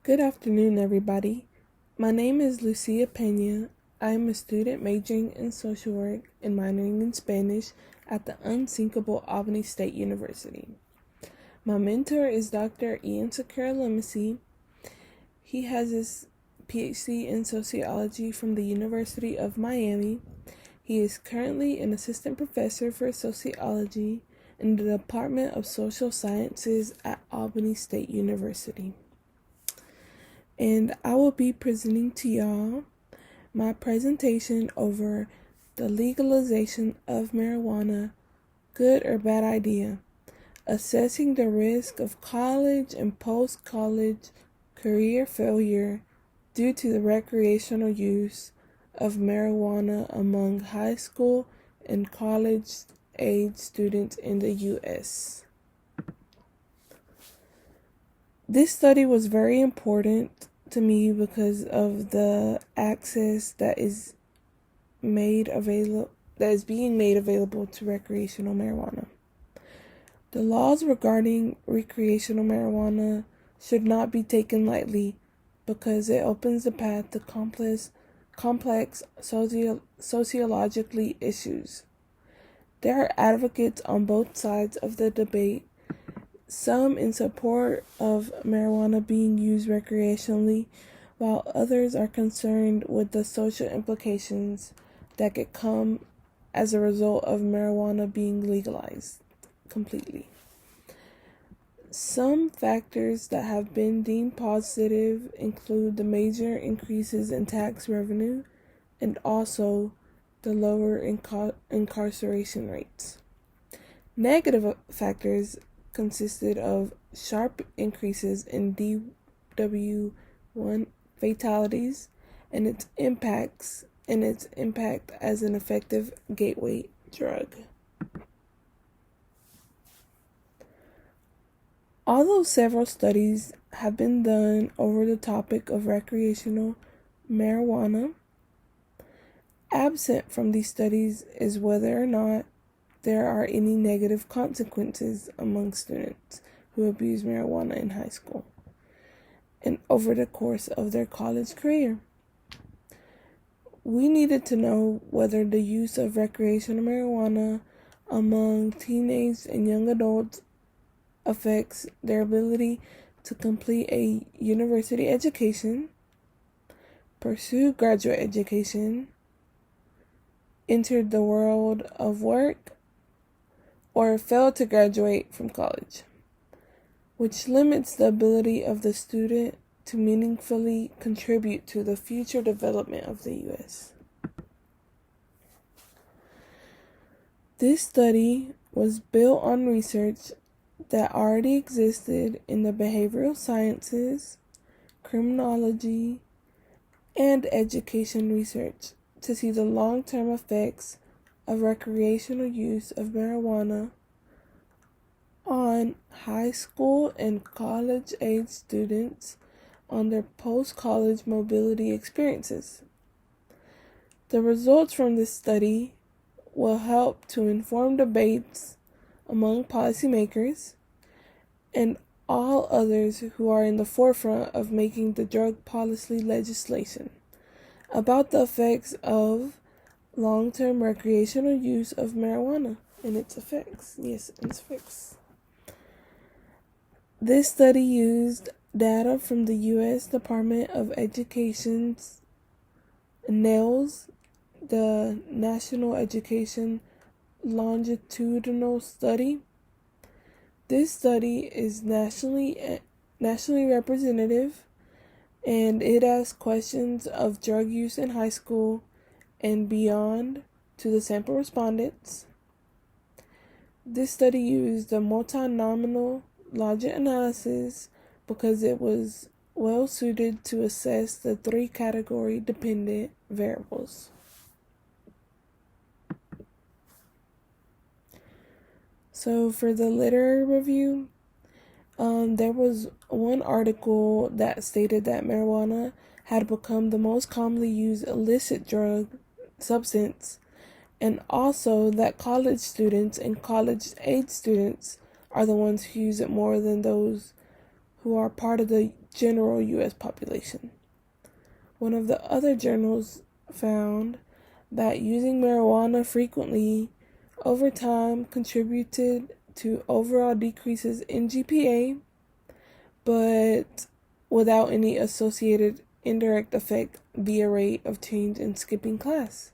Good afternoon, everybody. My name is Lucia Pena. I am a student majoring in social work and minoring in Spanish at the unsinkable Albany State University. My mentor is Dr. Ian CUR. He has his PhD in sociology from the University of Miami. He is currently an assistant professor for sociology in the Department of Social Sciences at Albany State University. And I will be presenting to y'all my presentation over the legalization of marijuana, good or bad idea, assessing the risk of college and post-college career failure due to the recreational use of marijuana among high school and college-age students in the U.S. This study was very important to me because of the access that is being made available to recreational marijuana. The laws regarding recreational marijuana should not be taken lightly because it opens the path to complex sociologically issues. There are advocates on both sides of the debate, some in support of marijuana being used recreationally, while others are concerned with the social implications that could come as a result of marijuana being legalized completely. Some factors that have been deemed positive include the major increases in tax revenue and also the lower incarceration rates. Negative factors consisted of sharp increases in DW1 fatalities and its impact as an effective gateway drug. Although several studies have been done over the topic of recreational marijuana, absent from these studies is whether or not there are any negative consequences among students who abuse marijuana in high school and over the course of their college career. We needed to know whether the use of recreational marijuana among teenage and young adults affects their ability to complete a university education, pursue graduate education, enter the world of work, or fail to graduate from college, which limits the ability of the student to meaningfully contribute to the future development of the U.S. This study was built on research that already existed in the behavioral sciences, criminology, and education research to see the long-term effects of recreational use of marijuana on high school and college-age students on their post-college mobility experiences. The results from this study will help to inform debates among policymakers and all others who are in the forefront of making the drug policy legislation about the effects of long-term recreational use of marijuana and its effects. This study used data from the U.S. Department of Education's NAILS, the National Education Longitudinal Study. This study is nationally representative, and it asks questions of drug use in high school and beyond to the sample respondents. This study used a multinomial logic analysis because it was well suited to assess the 3 category dependent variables. So for the literary review, there was one article that stated that marijuana had become the most commonly used illicit drug substance, and also that college students and college-age students are the ones who use it more than those who are part of the general U.S. population. One of the other journals found that using marijuana frequently over time contributed to overall decreases in GPA, but without any associated indirect effect via rate of change in skipping class.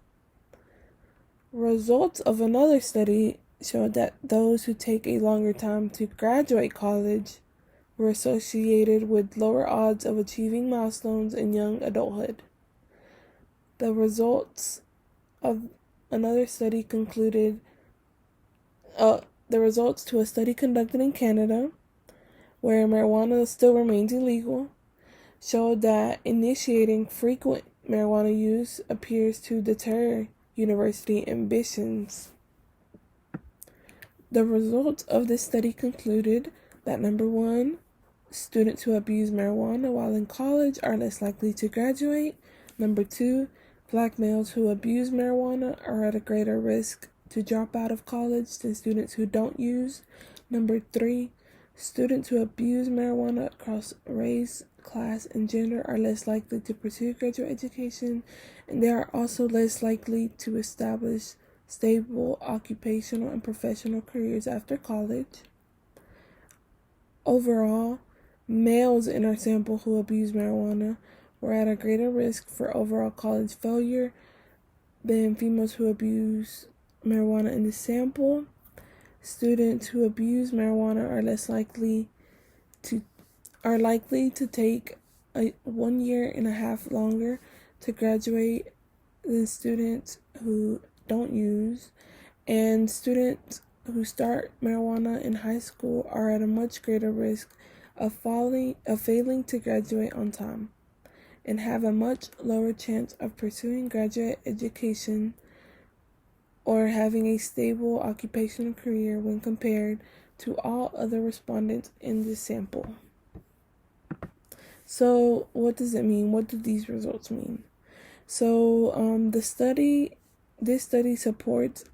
Results of another study showed that those who take a longer time to graduate college were associated with lower odds of achieving milestones in young adulthood. The results of another study concluded the results to a study conducted in Canada, where marijuana still remains illegal, showed that initiating frequent marijuana use appears to deter university ambitions. The results of this study concluded that number one, students who abuse marijuana while in college are less likely to graduate. Number two, Black males who abuse marijuana are at a greater risk to drop out of college than students who don't use. Number three, students who abuse marijuana across race, class, and gender are less likely to pursue graduate education, and they are also less likely to establish stable occupational and professional careers after college. Overall, males in our sample who abuse marijuana were at a greater risk for overall college failure than females who abuse marijuana in the sample. Students who abuse marijuana are likely to take 1.5 years longer to graduate than students who don't use, and students who start marijuana in high school are at a much greater risk of failing to graduate on time and have a much lower chance of pursuing graduate education or having a stable occupational career when compared to all other respondents in this sample. So, what does it mean? What do these results mean? So, this study supports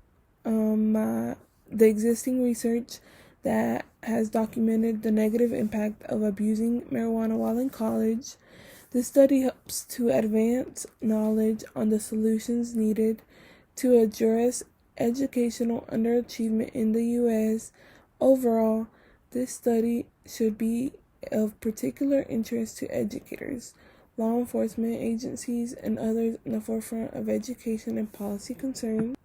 the existing research that has documented the negative impact of abusing marijuana while in college. This study helps to advance knowledge on the solutions needed to address educational underachievement in the U.S. Overall, this study should be of particular interest to educators, law enforcement agencies, and others in the forefront of education and policy concerns.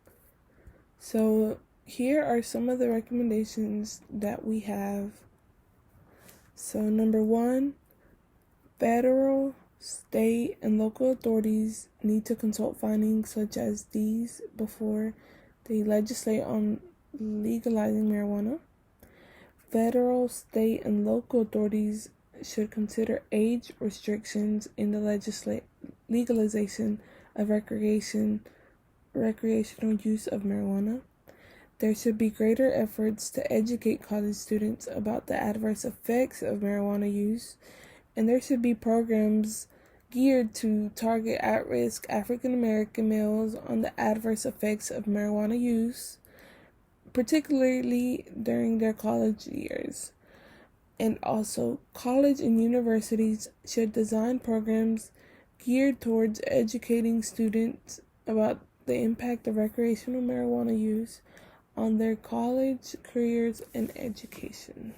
So, here are some of the recommendations that we have. So, number one, federal, state, and local authorities need to consult findings such as these before they legislate on legalizing marijuana. Federal, state, and local authorities should consider age restrictions in the legalization of recreational use of marijuana. There should be greater efforts to educate college students about the adverse effects of marijuana use, and there should be programs geared to target at-risk African American males on the adverse effects of marijuana use, particularly during their college years. And also, college and universities should design programs geared towards educating students about the impact of recreational marijuana use on their college, careers, and education.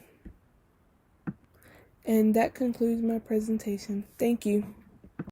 And that concludes my presentation. Thank you.